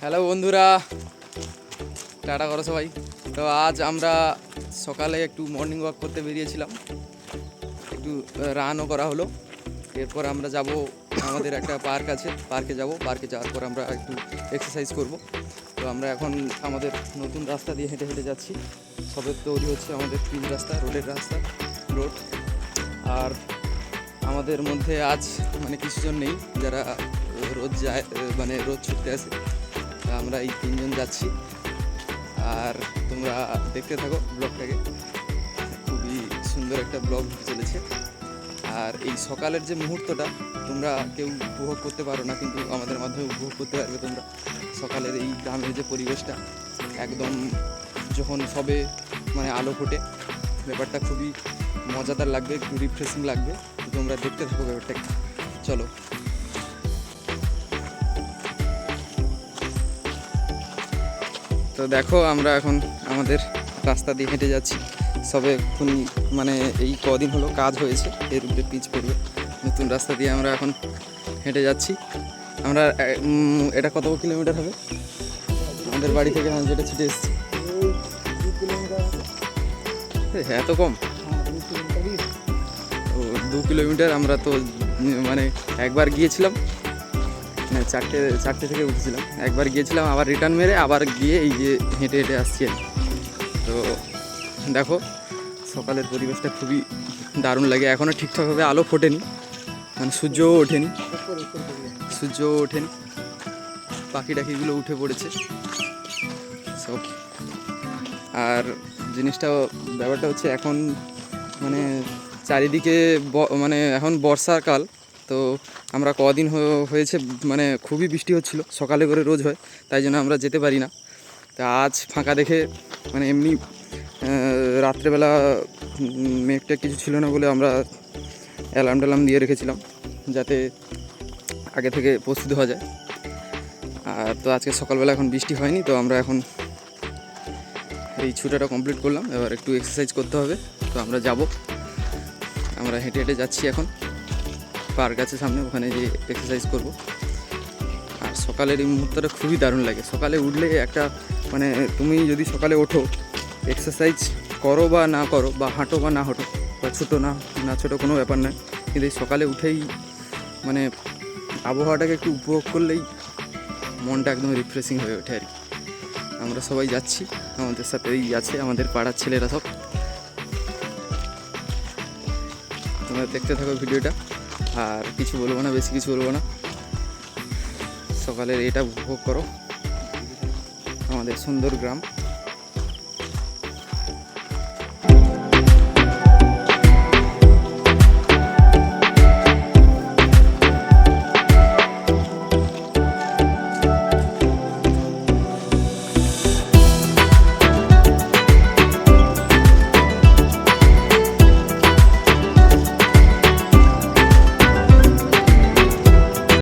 Hello বন্ধুরা, tata করো সবাই। তো আজ আমরা সকালে একটু মর্নিং ওয়াক করতে বেরিয়েছিলাম, একটু রানও করা হলো। এরপর আমরা যাব, আমাদের একটা পার্ক আছে, পার্কে যাব। পার্কে যাওয়ার পর আমরা একটু এক্সারসাইজ করব। তো আমরা এখন আমাদের নতুন রাস্তা দিয়ে হেঁটে হেঁটে যাচ্ছি। সবে তৈরি হচ্ছে আমাদের পিচ রাস্তা, রোডের রাস্তা, রোড। আর আমাদের মধ্যে আজ মানে কিছুজন নেই যারা রোজ যায়, মানে রোজ ছুটতে আসে। আমরা এই তিনজন যাচ্ছি, আর তোমরা দেখতে থাকো ব্লগটাকে। খুবই সুন্দর একটা ব্লগ চলেছে। আর এই সকালের যে মুহূর্তটা তোমরা কেউ উপভোগ করতে পারো না, কিন্তু আমাদের মাধ্যমে উপভোগ করতে পারবে তোমরা। সকালের এই গ্রামের যে পরিবেশটা, একদম যখন সবে মানে আলো ফোটে, ব্যাপারটা খুবই মজাদার লাগবে, একটু রিফ্রেশিং লাগবে। তো তোমরা দেখতে থাকো ব্যাপারটাকে, চলো। তো দেখো আমরা এখন আমাদের রাস্তা দিয়ে হেঁটে যাচ্ছি। সবে এখন মানে এই কদিন হলো কাজ হয়েছে, এর উপরে পিচ পড়বে। নতুন রাস্তা দিয়ে আমরা এখন হেঁটে যাচ্ছি। আমরা এটা কত কিলোমিটার হবে আমাদের বাড়ি থেকে? যেটা ছুটে এসেছি, এত কম? ও 2 কিলোমিটার। আমরা তো মানে একবার গিয়েছিলাম, মানে চারটে থেকে উঠেছিলাম, একবার গিয়েছিলাম, আবার রিটার্ন মেরে আবার গিয়ে এই যে হেঁটে হেঁটে আসছি। তো দেখো সকালের পরিবেশটা খুবই দারুণ লাগে। এখনও ঠিকঠাকভাবে আলো ফোটেনি, মানে সূর্যও ওঠেনি, পাখি টাখিগুলো উঠে পড়েছে সব। আর ব্যাপারটা হচ্ছে এখন মানে চারিদিকে মানে এখন বর্ষাকাল। তো আমরা কদিন হয়েছে মানে খুবই বৃষ্টি হচ্ছিল, সকালে করে রোজ হয়, তাই জন্য আমরা যেতে পারি না। তা আজ ফাঁকা দেখে, মানে এমনি রাত্রেবেলা মেঘটা কিছু ছিল না বলে আমরা অ্যালার্ম দিয়ে রেখেছিলাম, যাতে আগে থেকে প্রস্তুত হওয়া যায়। আর তো আজকে সকালবেলা এখন বৃষ্টি হয়নি, তো আমরা এখন এই ছুটাটা কমপ্লিট করলাম। এবার একটু এক্সারসাইজ করতে হবে, তো আমরা যাব। আমরা হেঁটে হেঁটে যাচ্ছি এখন, পার্ক আছে সামনে, ওখানে যে এক্সারসাইজ করব। আর সকালের এই মুহূর্তটা খুবই দারুণ লাগে। সকালে উঠলে একটা মানে তুমি যদি সকালে ওঠো, এক্সারসাইজ করো বা না করো, বা হাঁটো বা না হাঁটো, বা ছোটো না ছোটো কোনো ব্যাপার নয়, কিন্তু এই সকালে উঠেই মানে আবহাওয়াটাকে একটু উপভোগ করলেই মনটা একদম রিফ্রেশিং হয়ে ওঠে আর কি। আমরা সবাই যাচ্ছি, আমাদের সাথেই আছে আমাদের পাড়ার ছেলেরা সব। তোমরা দেখতে থাকো ভিডিওটা, আর কিছু বলবো না, বেশি কিছু বলবো না। সকালের এটা উপভোগ করো, আমাদের সুন্দর গ্রাম।